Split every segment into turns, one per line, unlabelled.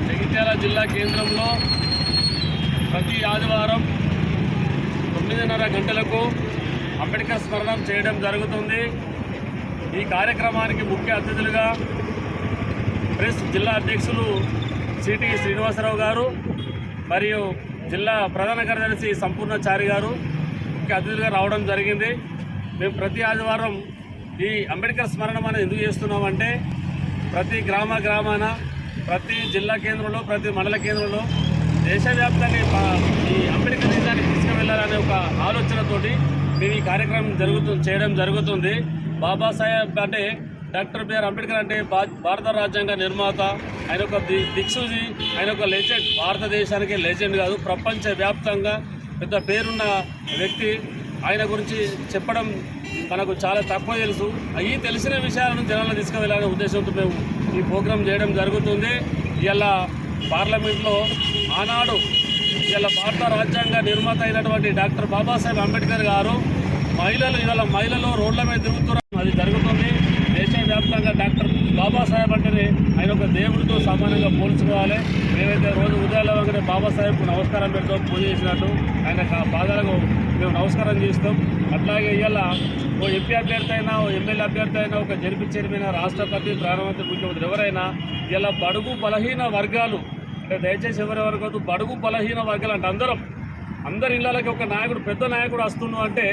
జగిత్యాల జిల్లా కేంద్రంలో ప్రతి ఆదివారం 9:30 గంటలకు అంబేద్కర్ స్మరణం చేయడం జరుగుతుంది. ఈ కార్యక్రమానికి ముఖ్య అతిథులుగా ప్రెస్ జిల్లా అధ్యక్షులు సిటీ శ్రీనివాసరావు గారు మరియు జిల్లా ప్రధాన కార్యదర్శి సంపూర్ణచారి గారు ముఖ్య అతిథులుగా రావడం జరిగింది. మేము ప్రతి ఆదివారం ఈ అంబేద్కర్ స్మరణం అనేది ఎందుకు చేస్తున్నామంటే ప్రతి గ్రామాన ప్రతి జిల్లా కేంద్రంలో ప్రతి మండల కేంద్రంలో దేశవ్యాప్తంగా ఈ అంబేద్కర్ నిజాన్ని తీసుకువెళ్ళాలనే ఒక ఆలోచనతోటి మేము ఈ కార్యక్రమం చేయడం జరుగుతుంది. బాబాసాహెబ్ అంటే డాక్టర్ బిఆర్ అంబేద్కర్ అంటే భారత రాజ్యాంగ నిర్మాత, ఆయన ఒక దిక్సూచి, ఆయన ఒక లెజెండ్, భారతదేశానికి లెజెండ్ కాదు ప్రపంచవ్యాప్తంగా పెద్ద పేరున్న వ్యక్తి. ఆయన గురించి చెప్పడం మనకు చాలా తక్కువ తెలుసు. ఈ తెలిసిన విషయాలను జనాలను తీసుకువెళ్ళాలనే ఉద్దేశంతో మేము ఈ ప్రోగ్రాం చేయడం జరుగుతుంది. ఇలా పార్లమెంట్లో ఆనాడు ఇలా భారత రాజ్యాంగ నిర్మాత అయినటువంటి డాక్టర్ బాబాసాహెబ్ అంబేద్కర్ గారు మహిళలు రోడ్ల మీద తిరుగుతున్నారు, అది జరుగుతుంది. దేశవ్యాప్తంగా డాక్టర్ బాబాసాహెబ్ అంటేనే ఆయన ఒక దేవుడితో సమానంగా పోల్చుకోవాలి. మేమైతే రోజు ఉదయాన్నే బాబాసాహెబ్కు నమస్కారం పెడతాం, పూజ చేసినట్టు ఆయన పాదాలకు మేము నమస్కారం చేస్తాం. అట్లాగే ఇలా ఓ ఎంపీ అభ్యర్థి అయినా, ఓ ఎమ్మెల్యే అభ్యర్థి అయినా, ఒక జడ్పీ చైర్మన్, రాష్ట్రపతి, ప్రధానమంత్రి, ముఖ్యమంత్రి ఎవరైనా ఇలా బడుగు బలహీన వర్గాలు అంటే దయచేసి ఎవరి వరకు బడుగు బలహీన వర్గాలు అంటే అందరి ఇళ్ళకి ఒక నాయకుడు, పెద్ద నాయకుడు వస్తున్నాడు అంటే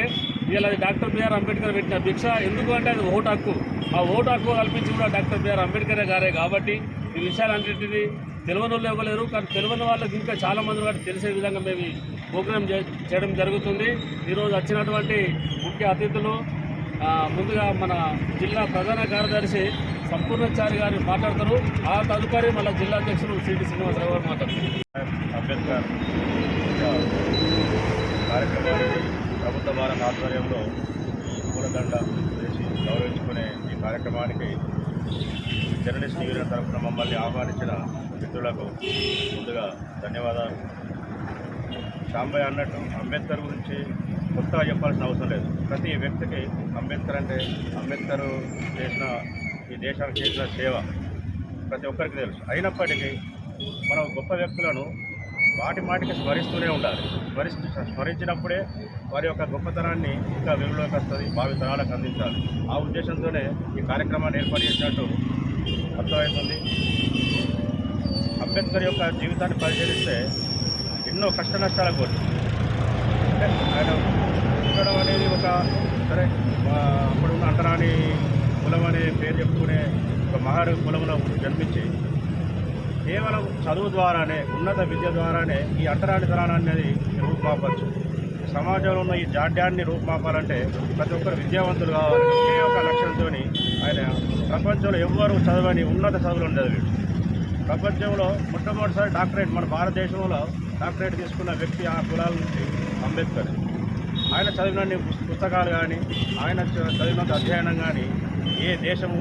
ఇలా డాక్టర్ బిఆర్ అంబేద్కర్ పెట్టిన భిక్ష. ఎందుకు అంటే అది ఓటు హక్కు. ఆ ఓటు హక్కు కల్పించి కూడా డాక్టర్ బిఆర్ అంబేద్కర్ గారే కాబట్టి ఈ విషయాలన్నింటినీ తెలియని వాళ్ళు ఇవ్వలేరు. కానీ తెలియని వాళ్ళకి ఇంకా చాలామంది వాటి తెలిసే విధంగా మేము ఈ ప్రోగ్రాం చేయడం జరుగుతుంది. ఈరోజు వచ్చినటువంటి ముఖ్య అతిథులు ముందుగా మన జిల్లా ప్రధాన కార్యదర్శి సంపూర్ణచారి గారు మాట్లాడతారు. ఆ తదుపరి మళ్ళీ జిల్లా అధ్యక్షులు సిటీ శ్రీనివాసరావు గారు మాట్లాడతారు.
అంబేద్కర్ కార్యక్రమానికి ప్రభుత్వ భారత ఆధ్వర్యంలో ఈ పూలదండ వేసి గౌరవించుకునే ఈ కార్యక్రమానికి జర్నలిస్ట్ యూనియన్ తరఫున మమ్మల్ని ఆహ్వానించిన మిత్రులకు ముందుగా ధన్యవాదాలు. శాంబయ్య అన్నట్టు అంబేద్కర్ గురించి కొత్తగా చెప్పాల్సిన అవసరం లేదు. ప్రతి వ్యక్తికి అంబేద్కర్ అంటే అంబేద్కర్ చేసిన ఈ దేశానికి చేసిన సేవ ప్రతి ఒక్కరికి తెలుసు. అయినప్పటికీ మనం గొప్ప వ్యక్తులను మాటికి స్మరిస్తూనే ఉండాలి. స్మరించినప్పుడే వారి యొక్క గొప్పతనాన్ని ఇంకా వెలుగులోకి వస్తుంది, భావితరాలకు అందించాలి. ఆ ఉద్దేశంతోనే ఈ కార్యక్రమాన్ని ఏర్పాటు చేసినట్టు అర్థమవుతుంది. అంబేద్కర్ యొక్క జీవితాన్ని పరిశీలిస్తే ఎన్నో కష్ట నష్టాల కోర్చు అంటే ఆయన ఉండడం అనేది ఒక సరే అప్పుడున్న అంటరాని కులం అనే పేరు చెప్పుకునే ఒక మహారు కులంలో జన్మించి కేవలం చదువు ద్వారానే, ఉన్నత విద్య ద్వారానే ఈ అంటరానితనాన్ని అనేది రూపుమాపచ్చు. సమాజంలో ఉన్న ఈ జాడ్యాన్ని రూపుమాపాలంటే ప్రతి ఒక్కరు విద్యావంతులు కావాలి. ఒకే ఒక లక్ష్యంతో ఆయన ప్రపంచంలో ఎవ్వరూ చదవని ఉన్నత చదువులను చదివాడు. ప్రపంచంలో మొట్టమొదటిసారి డాక్టరేట్ మన భారతదేశంలో డాక్టరేట్ తీసుకున్న వ్యక్తి ఆ కులాల నుంచి అంబేద్కర్. ఆయన చదివిన పుస్తకాలు కానీ, ఆయన చదివినంత అధ్యయనం కానీ ఏ దేశంలో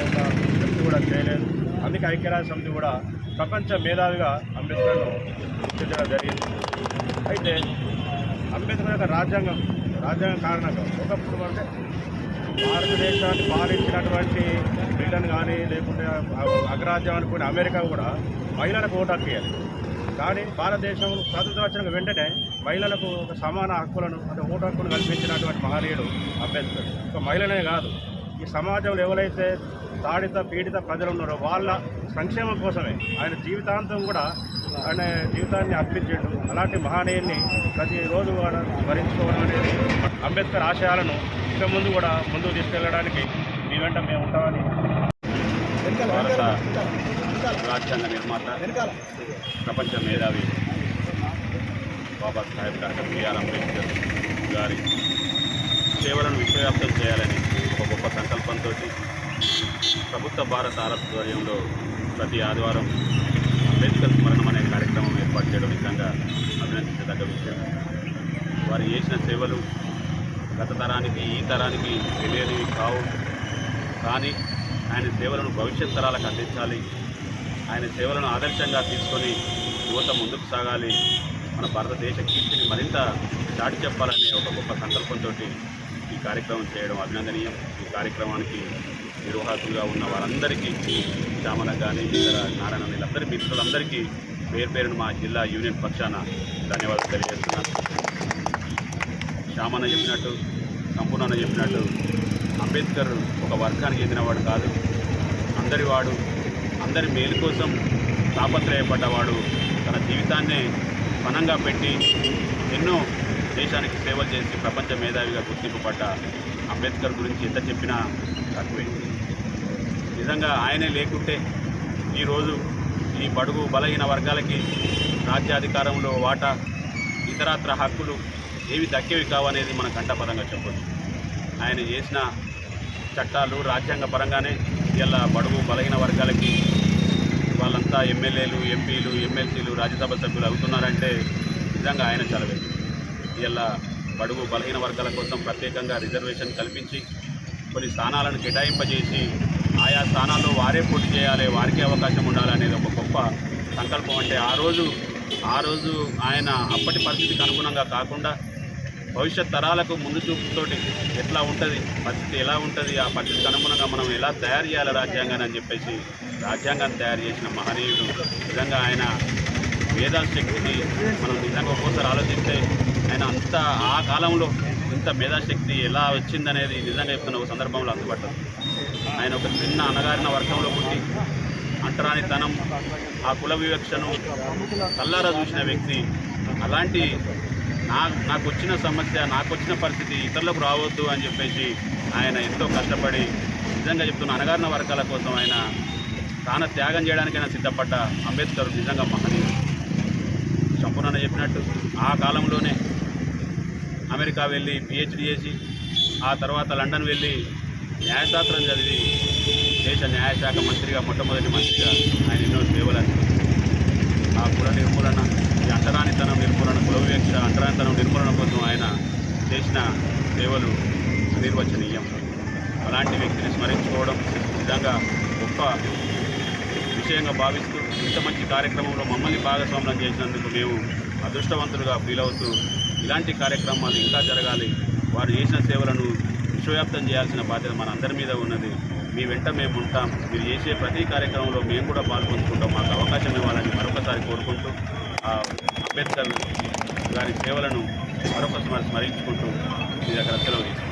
ఉన్న వ్యక్తి కూడా చేయలేదు. అందుకే ఐక్యరాజ్య సమితి కూడా ప్రపంచ మేధావిగా అంబేద్కర్ను గుర్తించడం జరిగింది. అయితే అంబేద్కర్ యొక్క రాజ్యాంగం కారణంగా ఒకప్పుడు అంటే భారతదేశాన్ని పాలించినటువంటి బ్రిటన్ కానీ లేకుంటే అగ్రరాజ్యం అనుకునే అమెరికా కూడా మహిళలకు ఓటు హక్కు ఇవ్వాలి. కానీ భారతదేశంలో స్వాతంత్రం వచ్చిన వెంటనే మహిళలకు ఒక సమాన హక్కులను అంటే ఓటు హక్కును కల్పించినటువంటి మహనీయుడు అంబేద్కర్. ఒక మహిళనే కాదు, ఈ సమాజంలో ఎవరైతే తాడిత పీడిత ప్రజలు ఉన్నారో వాళ్ళ సంక్షేమం కోసమే ఆయన జీవితాంతం కూడా ఆయన జీవితాన్ని అర్పించాడు. అలాంటి మహనీయుల్ని ప్రతిరోజు కూడా స్మరించుకోవడం అనేది అంబేద్కర్ ఆశయాలను ఇక ముందు కూడా ముందుకు తీసుకెళ్ళడానికి మీ వెంట మేము ఉంటామని.
భారత రాజ్యాంగ నిర్మాత, ప్రపంచ మేధావి బాబాసాహెబ్ డాక్టర్ బిఆర్ అంబేద్కర్ గారి సేవలను విశ్వవ్యాప్తం చేయాలని ఒక గొప్ప సంకల్పంతో సంకల్పంతో ప్రభుత్వ భారత ఆధ్వర్యంలో ప్రతి ఆదివారం అంబేద్కర్ స్మరణం అనే కార్యక్రమం ఏర్పాటు చేయడం నిజంగా అభినందించదగ్గ విషయం. వారు చేసిన సేవలు గత తరానికి ఈ తరానికి తెలియనివి కావు, కానీ ఆయన సేవలను భవిష్యత్ తరాలకు అందించాలి. ఆయన సేవలను ఆదర్శంగా తీసుకొని యువత ముందుకు సాగాలి. మన భారతదేశ కీర్తిని మరింత చాటి చెప్పాలనే ఒక గొప్ప సంకల్పంతో ఈ కార్యక్రమం చేయడం అభినందనీయం. ఈ కార్యక్రమానికి నిర్వాహకులుగా ఉన్న వారందరికీ, శ్యామల కానీ ఇతర నారాయణ వీళ్ళందరి మిత్రులందరికీ పేరు పేరును మా జిల్లా యూనియన్ పక్షాన ధన్యవాదాలు తెలియజేస్తున్నాను. శ్యామన్న చెప్పినట్టు, సంపూర్ణ చెప్పినట్టు అంబేద్కర్ ఒక వర్గానికి చెందినవాడు కాదు, అందరివాడు, అందరి మేలు కోసం తాపత్రయపడ్డవాడు. తన జీవితాన్నే పణంగా పెట్టి ఎన్నో దేశానికి సేవలు చేసి ప్రపంచ మేధావిగా గుర్తింపు పడ్డ అంబేద్కర్ గురించి ఎంత చెప్పినా తక్కువే. నిజంగా ఆయనే లేకుంటే ఈరోజు ఈ బడుగు బలహీన వర్గాలకి రాజ్యాధికారంలో వాటా, ఇతరత్ర హక్కులు ఏవి దక్కేవి కావనేది మనం కంఠపదంగా చెప్పొచ్చు. ఆయన చేసిన చట్టాలు రాజ్యాంగ పరంగానే ఇలా బడుగు బలహీన వర్గాలకి వాళ్ళంతా ఎమ్మెల్యేలు, ఎంపీలు, ఎమ్మెల్సీలు, రాజ్యసభ సభ్యులు అవుతున్నారంటే నిజంగా ఆయన చలవే. ఇలా బడుగు బలహీన వర్గాల కోసం ప్రత్యేకంగా రిజర్వేషన్ కల్పించి కొన్ని స్థానాలను కేటాయింపజేసి ఆయా స్థానాల్లో వారే పోటీ చేయాలి, వారికే అవకాశం ఉండాలనేది ఒక గొప్ప సంకల్పం. అంటే ఆ రోజు ఆయన అప్పటి పరిస్థితికి అనుగుణంగా కాకుండా భవిష్యత్ తరాలకు ముందు చూపుతోటి ఎట్లా ఉంటుంది, పరిస్థితి ఎలా ఉంటుంది, ఆ పరిస్థితికి అనుగుణంగా మనం ఎలా తయారు చేయాలి రాజ్యాంగాన్ని అని చెప్పేసి రాజ్యాంగాన్ని తయారు చేసిన మహనీయుడు. నిజంగా ఆయన వేదాల శక్తిని మనం నిజంగా ఒక్కోసారి ఆలోచిస్తే ఆయన అంత ఆ కాలంలో ఇంత మేధాశక్తి ఎలా వచ్చిందనేది నిజంగా చెప్తున్న ఒక సందర్భంలో అందుబాటులో. ఆయన ఒక చిన్న అణగారిన వర్గంలో పుట్టి అంటరానితనం, ఆ కుల వివక్షను కల్లారా చూసిన వ్యక్తి. అలాంటి నాకు వచ్చిన సమస్య, నాకు వచ్చిన పరిస్థితి ఇతరులకు రావద్దు అని చెప్పేసి ఆయన ఎంతో కష్టపడి నిజంగా చెప్తున్న అణగారిన వర్గాల కోసం ఆయన తాను త్యాగం చేయడానికైనా సిద్ధపడ్డ అంబేద్కర్ నిజంగా మహనీయుడు. సంపూర్ణ చెప్పినట్టు ఆ కాలంలోనే అమెరికా వెళ్ళి పిహెచ్డి చేసి ఆ తర్వాత లండన్ వెళ్ళి న్యాయశాస్త్రం చదివి దేశ న్యాయశాఖ మంత్రిగా, మొట్టమొదటి మంత్రిగా ఆయన ఎన్నో సేవలు ఆ కుల నిర్మూలన, ఈ అంటరానితనం నిర్మూలన, కుల వివక్ష, అంటరానితనం నిర్మూలన కోసం ఆయన చేసిన సేవలు అనిర్వచనీయం. అలాంటి వ్యక్తిని స్మరించుకోవడం నిజంగా గొప్ప విషయంగా భావిస్తూ ఇంత మంచి కార్యక్రమంలో మమ్మల్ని భాగస్వామ్యం చేసినందుకు మేము అదృష్టవంతులుగా ఫీల్ అవుతూ ఇలాంటి కార్యక్రమాలు ఇంకా జరగాలి. వారు చేసిన సేవలను విశ్వవ్యాప్తం చేయాల్సిన బాధ్యత మన అందరి మీద ఉన్నది. మీ వెంట మేము ఉంటాం. మీరు చేసే ప్రతి కార్యక్రమంలో మేము కూడా పాల్పంచుకుంటాం. మాకు అవకాశం ఇవ్వాలని మరొకసారి కోరుకుంటూ అంబేద్కర్ గారి సేవలను మరొకసారి స్మరించుకుంటూ మీ దగ్గర సెలవు తీసుకుంటాం.